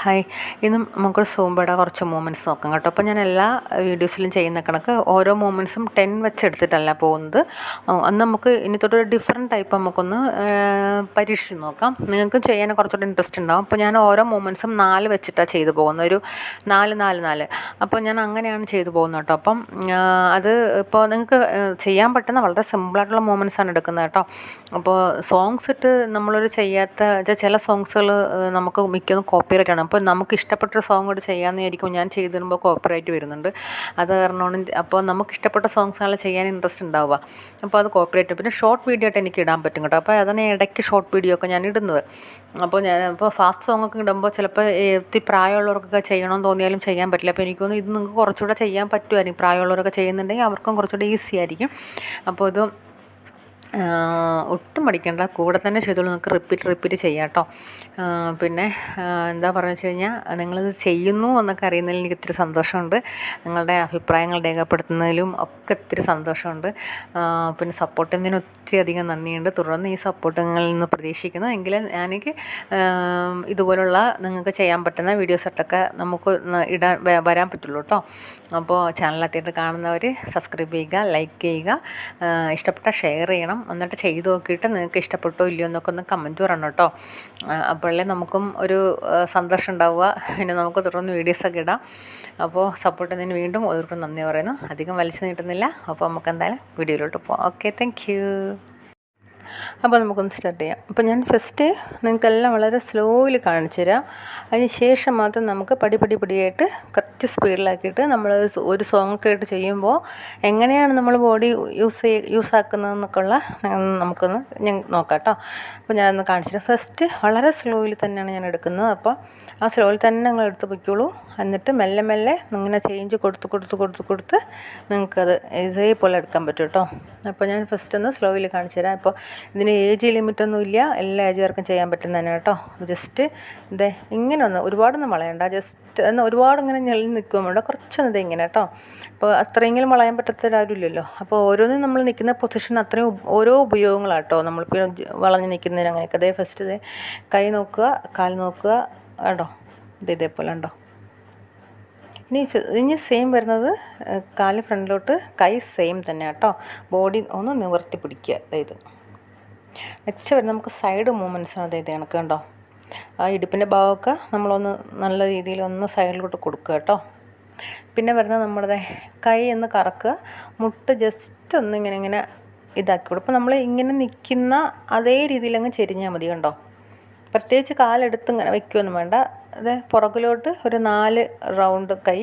Hi, ഇന്ന് നമുക്കൊരു സൂംബയുടെ കുറച്ച് മൂമെൻറ്റ്സ് നോക്കാം കേട്ടോ. അപ്പോൾ ഞാൻ എല്ലാ വീഡിയോസിലും ചെയ്യുന്ന കണക്ക് ഓരോ മൂമെൻറ്റ്സും 10 വെച്ചെടുത്തിട്ടല്ല പോകുന്നത്. അന്ന് നമുക്ക് ഇനി തൊട്ടൊരു ഡിഫറെൻറ്റ് ടൈപ്പ് നമുക്കൊന്ന് പരീക്ഷിച്ച് നോക്കാം. നിങ്ങൾക്ക് ചെയ്യാൻ കുറച്ചുകൂടി ഇൻട്രസ്റ്റ് ഉണ്ടാകും. അപ്പോൾ ഞാൻ ഓരോ മൂമെൻറ്റ്സും 4 വെച്ചിട്ടാണ് ചെയ്തു പോകുന്നത്, ഒരു 4 4 4. അപ്പോൾ ഞാൻ അങ്ങനെയാണ് ചെയ്തു പോകുന്നത് കേട്ടോ. അപ്പം അത് ഇപ്പോൾ നിങ്ങൾക്ക് ചെയ്യാൻ പറ്റുന്ന വളരെ സിമ്പിളായിട്ടുള്ള മൂമെൻറ്റ്സാണ് എടുക്കുന്നത് കേട്ടോ. അപ്പോൾ സോങ്സ് ഇട്ട് നമ്മളൊരു ചെയ്യാത്ത ചില സോങ്സുകൾ നമുക്ക് മിക്കതും കോപ്പിറൈറ്റ് ആണ്. അപ്പോൾ നമുക്ക് ഇഷ്ടപ്പെട്ടൊരു സോങ് കൂടി ചെയ്യാമെന്ന് വിചാരിക്കും, ഞാൻ ചെയ്ത് തരുമ്പോൾ കോപ്പിറൈറ്റ് വരുന്നുണ്ട്. അത് കാരണമാണ് അപ്പോൾ നമുക്ക് ഇഷ്ടപ്പെട്ട സോങ്സാണ് ചെയ്യാൻ ഇൻട്രസ്റ്റ് ഉണ്ടാവുക. അപ്പോൾ അത് കോപ്പിറൈറ്റ്. പിന്നെ ഷോർട്ട് വീഡിയോ ആയിട്ട് എനിക്ക് ഇടാൻ പറ്റും കേട്ടോ. അപ്പോൾ അതാണ് ഇടയ്ക്ക് ഷോർട്ട് വീഡിയോ ഒക്കെ ഞാൻ ഇടുന്നത്. അപ്പോൾ ഫാസ്റ്റ് സോങ്ങൊക്കെ ഇടുമ്പോൾ ചിലപ്പോൾ ഒത്തിരി പ്രായമുള്ളവർക്കൊക്കെ ചെയ്യണമെന്ന് തോന്നിയാലും ചെയ്യാൻ പറ്റില്ല. അപ്പോൾ എനിക്ക് തോന്നുന്നു ഇത് നിങ്ങൾക്ക് കുറച്ചുകൂടെ ചെയ്യാൻ പറ്റുമായിരിക്കും. പ്രായമുള്ളവരൊക്കെ ചെയ്യുന്നുണ്ടെങ്കിൽ അവർക്കും കുറച്ചുകൂടെ ഈസി ആയിരിക്കും. അപ്പോൾ ഇത് ഒട്ടും മടിക്കേണ്ട, കൂടെ തന്നെ ചെയ്തോളൂ. നിങ്ങൾക്ക് റിപ്പീറ്റ് ചെയ്യാം കേട്ടോ. പിന്നെ എന്താ പറയുക വെച്ച് കഴിഞ്ഞാൽ, നിങ്ങളിത് ചെയ്യുന്നു എന്നൊക്കെ അറിയുന്നതിൽ എനിക്ക് ഒത്തിരി സന്തോഷമുണ്ട്. നിങ്ങളുടെ അഭിപ്രായങ്ങൾ രേഖപ്പെടുത്തുന്നതിലും ഒക്കെ ഒത്തിരി സന്തോഷമുണ്ട്. പിന്നെ സപ്പോർട്ട് ചെയ്യുന്നതിന് ഒത്തിരി അധികം നന്ദിയുണ്ട്. തുടർന്ന് ഈ സപ്പോർട്ട് നിങ്ങളിൽ നിന്ന് പ്രതീക്ഷിക്കുന്നു. എങ്കിലും എനിക്ക് ഇതുപോലുള്ള നിങ്ങൾക്ക് ചെയ്യാൻ പറ്റുന്ന വീഡിയോസൊക്കെ നമുക്ക് വരാൻ പറ്റുള്ളൂ കേട്ടോ. അപ്പോൾ ചാനലിലെത്തിയിട്ട് കാണുന്നവർ സബ്സ്ക്രൈബ് ചെയ്യുക, ലൈക്ക് ചെയ്യുക, ഇഷ്ടപ്പെട്ട ഷെയർ ചെയ്യണം. എന്നിട്ട് ചെയ്ത് നോക്കിയിട്ട് നിങ്ങൾക്ക് ഇഷ്ടപ്പെട്ടോ ഇല്ലയോ എന്നൊക്കെ ഒന്ന് കമൻറ്റ് പറയണം കേട്ടോ. അപ്പോഴല്ലേ നമുക്കും ഒരു സന്തോഷം ഉണ്ടാവുക. പിന്നെ നമുക്ക് തുടർന്ന് വീഡിയോസൊക്കെ ഇടാം. അപ്പോൾ സപ്പോർട്ട് ചെയ്യുന്നതിന് വീണ്ടും ഓരോരുത്തരും നന്ദി പറയുന്നു. അധികം വലിച്ചു നീട്ടുന്നില്ല. അപ്പോൾ നമുക്ക് എന്തായാലും വീഡിയോയിലോട്ട് പോകാം. Okay, thank you. അപ്പോൾ നമുക്കൊന്ന് സ്റ്റാർട്ട് ചെയ്യാം. അപ്പോൾ ഞാൻ ഫസ്റ്റ് നിങ്ങൾക്കെല്ലാം വളരെ സ്ലോയിൽ കാണിച്ചു തരാം. അതിന് ശേഷം മാത്രം നമുക്ക് പടിയായിട്ട് കുറച്ച് സ്പീഡിലാക്കിയിട്ട് നമ്മൾ ഒരു സോങ്ങൊക്കെ ആയിട്ട് ചെയ്യുമ്പോൾ എങ്ങനെയാണ് നമ്മൾ ബോഡി യൂസ് ആക്കുന്നതെന്നൊക്കെ ഉള്ള നമുക്കൊന്ന് ഞാൻ നോക്കാം കേട്ടോ. അപ്പോൾ ഞാനൊന്ന് കാണിച്ചു തരാം. ഫസ്റ്റ് വളരെ സ്ലോയിൽ തന്നെയാണ് ഞാൻ എടുക്കുന്നത്. അപ്പോൾ ആ സ്ലോയിൽ തന്നെ നിങ്ങൾ എടുത്ത് പൊയ്ക്കോളൂ. എന്നിട്ട് മെല്ലെ ഇങ്ങനെ ചേഞ്ച് കൊടുത്ത് നിങ്ങൾക്കത് ഇതേപോലെ എടുക്കാൻ പറ്റും കേട്ടോ. അപ്പോൾ ഞാൻ ഫസ്റ്റ് ഒന്ന് സ്ലോയിൽ കാണിച്ചു തരാം. ഇപ്പോൾ ഇതിന് ഏജ് ലിമിറ്റൊന്നുമില്ല, എല്ലാ ഏജുകാർക്കും ചെയ്യാൻ പറ്റുന്നതന്നെ കേട്ടോ. ജസ്റ്റ് ഇങ്ങനെ ഒന്ന് ഒരുപാടൊന്നും വളയണ്ട, ജസ്റ്റ് ഒരുപാട് ഇങ്ങനെ ഞെളി നിൽക്കുകയും വേണ്ട, കുറച്ചൊന്നത് ഇങ്ങനെ കേട്ടോ. അപ്പോൾ അത്രയെങ്കിലും വളയാൻ പറ്റാത്തൊരാരുമില്ലല്ലോ. അപ്പോൾ ഓരോന്നും നമ്മൾ നിൽക്കുന്ന പൊസിഷൻ അത്രയും ഓരോ ഉപയോഗങ്ങളാട്ടോ. നമ്മളിപ്പോൾ വളഞ്ഞ് നിൽക്കുന്നതിന് അങ്ങനെയൊക്കെ. ഫസ്റ്റ് കൈ നോക്കുക, കാൽ നോക്കുക കേട്ടോ. ഇതേപോലെ ഉണ്ടോ. ഇനി സെയിം വരുന്നത് കാല് ഫ്രണ്ടിലോട്ട്, കൈ സെയിം തന്നെ കേട്ടോ. ബോഡി ഒന്ന് നിവർത്തി പിടിക്കുക. ഇത് നെക്സ്റ്റ് വരുന്നത് നമുക്ക് സൈഡ് മൂവ്മെൻറ്റ്സാണ്. ഇത് കണക്ക് കണ്ടോ. ആ ഇടുപ്പിൻ്റെ ഭാഗമൊക്കെ നമ്മളൊന്ന് നല്ല രീതിയിൽ ഒന്ന് സൈഡിലോട്ട് കൊടുക്കുക കേട്ടോ. പിന്നെ വരുന്നത് നമ്മുടെ കൈ ഒന്ന് കറക്കുക, മുട്ട് ജസ്റ്റ് ഒന്ന് ഇങ്ങനെ ഇതാക്കി കൊടുക്കും. അപ്പോൾ നമ്മൾ ഇങ്ങനെ നിൽക്കുന്ന അതേ രീതിയിൽ അങ്ങ് ചെരിഞ്ഞാൽ മതി കണ്ടോ. പ്രത്യേകിച്ച് കാലെടുത്ത് ഇങ്ങനെ വയ്ക്കുകയൊന്നും വേണ്ട. പുറകിലോട്ട് ഒരു 4 റൗണ്ട് കൈ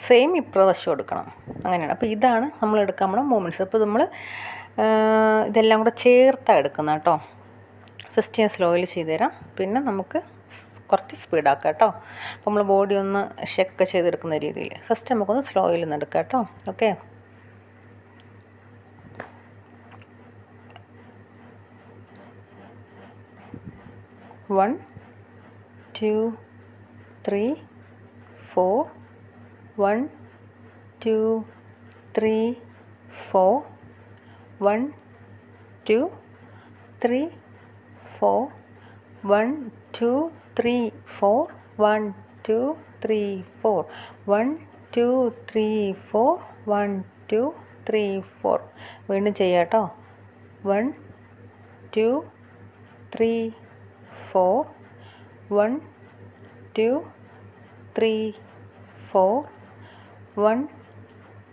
സെയിം ഇപ്രാവശ്യം എടുക്കണം. അങ്ങനെയാണ്. അപ്പോൾ ഇതാണ് നമ്മൾ എടുക്കാൻ പോണ മൂവ്മെൻറ്റ്സ്. അപ്പോൾ നമ്മൾ ഇതെല്ലാം കൂടെ ചേർത്താണ് എടുക്കുന്നത് കേട്ടോ. ഫസ്റ്റ് ഞാൻ സ്ലോയിൽ ചെയ്തു തരാം, പിന്നെ നമുക്ക് കുറച്ച് സ്പീഡാക്കാം കേട്ടോ. അപ്പോൾ നമ്മൾ ബോഡി ഒന്ന് ഷേക്കൊക്കെ ചെയ്തെടുക്കുന്ന രീതിയിൽ ഫസ്റ്റ് നമുക്കൊന്ന് സ്ലോയിൽ നിന്ന് എടുക്കാം കേട്ടോ. ഓക്കെ, 1 2 3 4 1 2 3 4 1 2 3 4 1 2 3 4 1 2 3 4 1 2 3 4 1 2 3 4. വീണ്ടും ചെയ്യാം കേട്ടോ. 1 2 3 4 1 2 3 4 1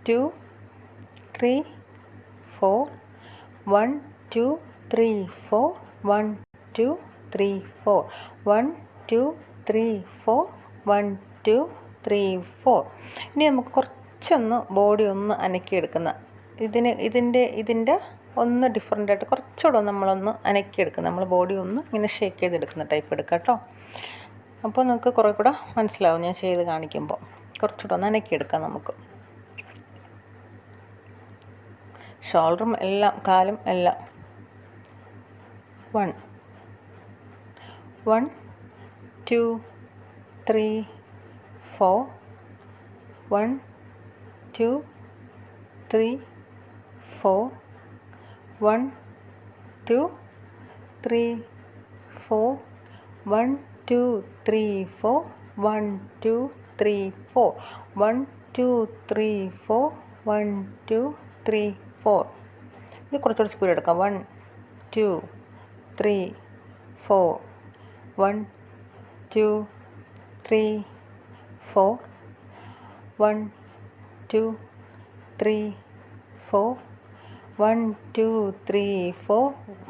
2 3 4 1 2 3 4 1 2 3 4 1 2 3 4 1 2 3 4. ഇനി നമുക്ക് കുറച്ചൊന്ന് ബോഡി ഒന്ന് അനക്കിയെടുക്കുന്ന ഇതിൻ്റെ ഒന്ന് ഡിഫറെൻ്റായിട്ട് കുറച്ചുകൂടെ നമ്മളൊന്ന് അനക്കിയെടുക്കും. നമ്മൾ ബോഡി ഒന്ന് ഇങ്ങനെ ഷേക്ക് ചെയ്തെടുക്കുന്ന ടൈപ്പ് എടുക്കാം കേട്ടോ. അപ്പോൾ നിങ്ങൾക്ക് കുറേ കൂടെ മനസ്സിലാവും ഞാൻ ചെയ്ത് കാണിക്കുമ്പോൾ. കുറച്ചുകൂടെ ഒന്ന് അനക്കിയെടുക്കാം നമുക്ക്. ഷോൾഡറും എല്ലാം, കാലും എല്ലാം. 1 1 2 3 4 1 2 3 4 1 2 3 4 1 2 3 4 1 2 3 4 1 2 3 4 1 2 3 4. ഇത് കുറച്ചുകൂടി സ്പീഡ് എടുക്കാം. 1 2 3 4 1 2 3 4 1 2 3 4 1 2 3 4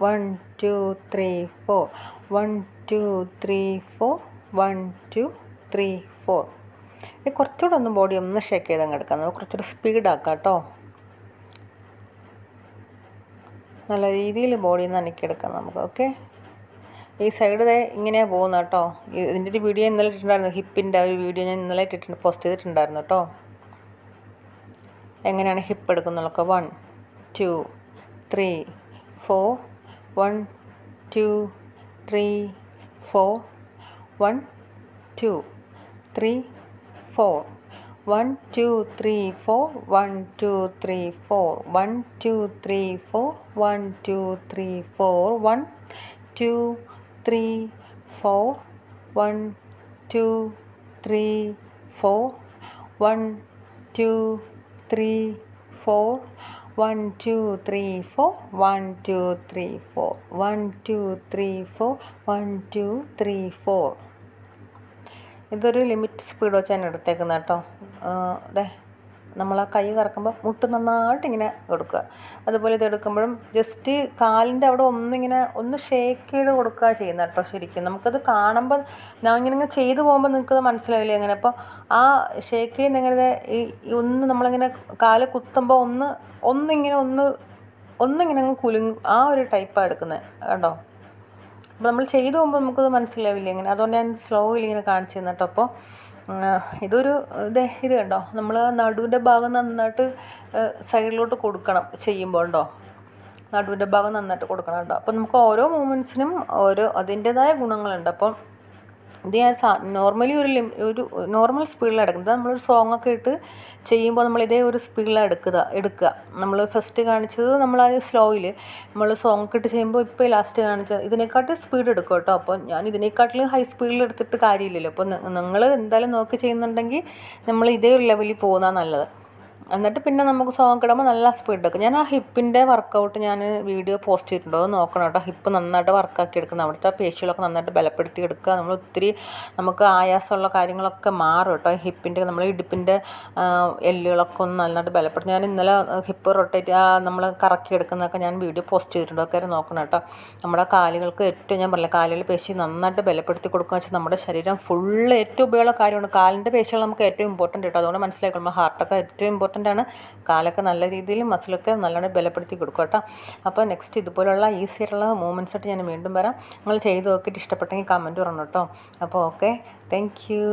1 2 3 4 1 2 3 4 1 2 3 4. ഇത് കുറച്ചുകൂടെ ഒന്ന് ബോഡി ഒന്ന് ഷേക്ക് ചെയ്ത് അങ്ങ് എടുക്കാം. നമുക്ക് കുറച്ചുകൂടി സ്പീഡാക്കാം കേട്ടോ. നല്ല രീതിയിൽ ബോഡി ഒന്ന് അനക്കിയെടുക്കാം നമുക്ക്. ഓക്കെ, ഈ സൈഡ് ഇങ്ങനെയാണ് പോകുന്നത് കേട്ടോ. ഇതിൻ്റെ ഒരു വീഡിയോ ഇന്നലെ ഇട്ടിട്ടുണ്ടായിരുന്നു. ഹിപ്പിൻ്റെ ഒരു വീഡിയോ ഞാൻ ഇന്നലെ പോസ്റ്റ് ചെയ്തിട്ടുണ്ടായിരുന്നു കേട്ടോ. എങ്ങനെയാണ് ഹിപ്പ് എടുക്കുന്നതൊക്കെ. 1 2 3 4 1 2 3 4 1 2 3 4 1 2 3 4 1 2 3 4 1 2 3 4 1 2 3 4 1 2 3 4 1 2 3 4 1 2 3 4 1 2 3 4 1 2 3 4 1 2 3 4 1 2 3 4. ഇതൊരു ലിമിറ്റ് സ്പീഡ് വെച്ചാണ് എടുത്തേക്കുന്നത് കേട്ടോ. അതെ, നമ്മൾ ആ കൈ കറക്കുമ്പോൾ മുട്ട് നന്നായിട്ട് ഇങ്ങനെ എടുക്കുക. അതുപോലെ ഇത് എടുക്കുമ്പോഴും ജസ്റ്റ് കാലിൻ്റെ അവിടെ ഒന്ന് ഷേക്ക് ചെയ്ത് കൊടുക്കുക ചെയ്യുന്നത് കേട്ടോ. ശരിക്കും നമുക്കത് കാണുമ്പോൾ ഞാൻ ഇങ്ങനെ ചെയ്തു പോകുമ്പോൾ നിങ്ങൾക്കത് മനസ്സിലാവില്ല എങ്ങനെ. അപ്പോൾ ആ ഷേക്ക് ചെയ്യുന്ന എങ്ങനെ നമ്മളിങ്ങനെ കാല് കുത്തുമ്പോൾ ഒന്നിങ്ങനെ അങ്ങ് കുലുങ്ങും. ആ ഒരു ടൈപ്പാണ് എടുക്കുന്നത് കേട്ടോ. അപ്പോൾ നമ്മൾ ചെയ്തു പോകുമ്പോൾ നമുക്കത് മനസ്സിലാവില്ല ഇങ്ങനെ. അതുകൊണ്ട് ഞാൻ സ്ലോയിൽ ഇങ്ങനെ കാണിച്ചു തന്നു കേട്ടോ. അപ്പോൾ ഇത് കണ്ടോ, നമ്മൾ നടുവിൻ്റെ ഭാഗം നന്നായിട്ട് സൈഡിലോട്ട് കൊടുക്കണം ചെയ്യുമ്പോൾ ഉണ്ടോ. നടുവിൻ്റെ ഭാഗം നന്നായിട്ട് കൊടുക്കണം കേട്ടോ. അപ്പോൾ നമുക്ക് ഓരോ മൂവ്മെൻറ്റ്സിനും അതിൻ്റേതായ ഗുണങ്ങളുണ്ട്. അപ്പം ഇത് ഞാൻ നോർമലി ഒരു നോർമൽ സ്പീഡിലാണ് എടുക്കുന്നത്. നമ്മളൊരു സോങ്ങൊക്കെ ഇട്ട് ചെയ്യുമ്പോൾ നമ്മൾ ഇതേ ഒരു സ്പീഡിലാണ് എടുക്കുക. നമ്മൾ ഫസ്റ്റ് കാണിച്ചത് നമ്മൾ ആ സ്ലോയിൽ നമ്മൾ സോങ്ങൊക്കെ ഇട്ട് ചെയ്യുമ്പോൾ ഇപ്പോൾ ലാസ്റ്റ് കാണിച്ചത് ഇതിനെക്കാട്ടിൽ സ്പീഡ് എടുക്കും കേട്ടോ. അപ്പോൾ ഞാൻ ഇതിനെക്കാട്ടിലും ഹൈ സ്പീഡിൽ എടുത്തിട്ട് കാര്യമില്ലല്ലോ. അപ്പോൾ നിങ്ങൾ എന്തായാലും നോക്കി ചെയ്യുന്നുണ്ടെങ്കിൽ നമ്മൾ ഇതേ ഒരു ലെവലിൽ പോകുന്നതാണ് നല്ലത്. എന്നിട്ട് പിന്നെ നമുക്ക് സോങ് ഇടുമ്പോൾ നല്ല സ്പീഡ് എടുക്കും. ഞാൻ ആ ഹിപ്പിൻ്റെ വർക്കൗട്ട് ഞാൻ വീഡിയോ പോസ്റ്റ് ചെയ്തിട്ടുണ്ടോ, അത് നോക്കണം കേട്ടോ. ഹിപ്പ് നന്നായിട്ട് വർക്കാക്കി എടുക്കുന്നത്, അവിടുത്തെ പേശികളൊക്കെ നന്നായിട്ട് ബലപ്പെടുത്തി എടുക്കുക. നമുക്ക് ആയാസമുള്ള കാര്യങ്ങളൊക്കെ മാറും കേട്ടോ. ഹിപ്പിൻ്റെ നമ്മൾ ഇടുപ്പിൻ്റെ എല്ലുകളൊക്കെ ഒന്ന് നന്നായിട്ട് ബലപ്പെടുത്തി. ഞാൻ ഇന്നലെ ഹിപ്പ് റൊട്ടേറ്റ് നമ്മൾ കറക്കി എടുക്കുന്നതൊക്കെ ഞാൻ വീഡിയോ പോസ്റ്റ് ചെയ്തിട്ടുണ്ടോ, ഒക്കെ നോക്കണം കേട്ടോ. നമ്മുടെ കാലുകൾക്ക് ഏറ്റവും ഞാൻ പറഞ്ഞില്ല, കാലുകളിൽ പേശി നന്നായിട്ട് ബലപ്പെടുത്തി കൊടുക്കുക വെച്ചാൽ നമ്മുടെ ശരീരം ഫുള്ള് ഏറ്റവും ഉപയോഗമുള്ള കാര്യമാണ്. കാലിൻ്റെ പേശികൾ നമുക്ക് ഏറ്റവും ഇമ്പോർട്ടൻ്റ് കേട്ടോ. അതുകൊണ്ട് മനസ്സിലാക്കണം, ഹാർട്ടൊക്കെ ഏറ്റവും ഇമ്പോർട്ടൻ്റ് ആണ്. കാലൊക്കെ നല്ല രീതിയിൽ മസിലൊക്കെ നല്ലോണം ബലപ്പെടുത്തി കൊടുക്കുക കേട്ടോ. അപ്പോൾ നെക്സ്റ്റ് ഇതുപോലുള്ള ഈസി ആയിട്ടുള്ള മൂവ്മെൻറ്റ്സ് ആയിട്ട് ഞാൻ വീണ്ടും വരാം. നിങ്ങൾ ചെയ്ത് നോക്കിയിട്ട് ഇഷ്ടപ്പെട്ടെങ്കിൽ കമൻറ്റ് പറയണം കേട്ടോ. അപ്പോൾ ഓക്കെ, താങ്ക് യു.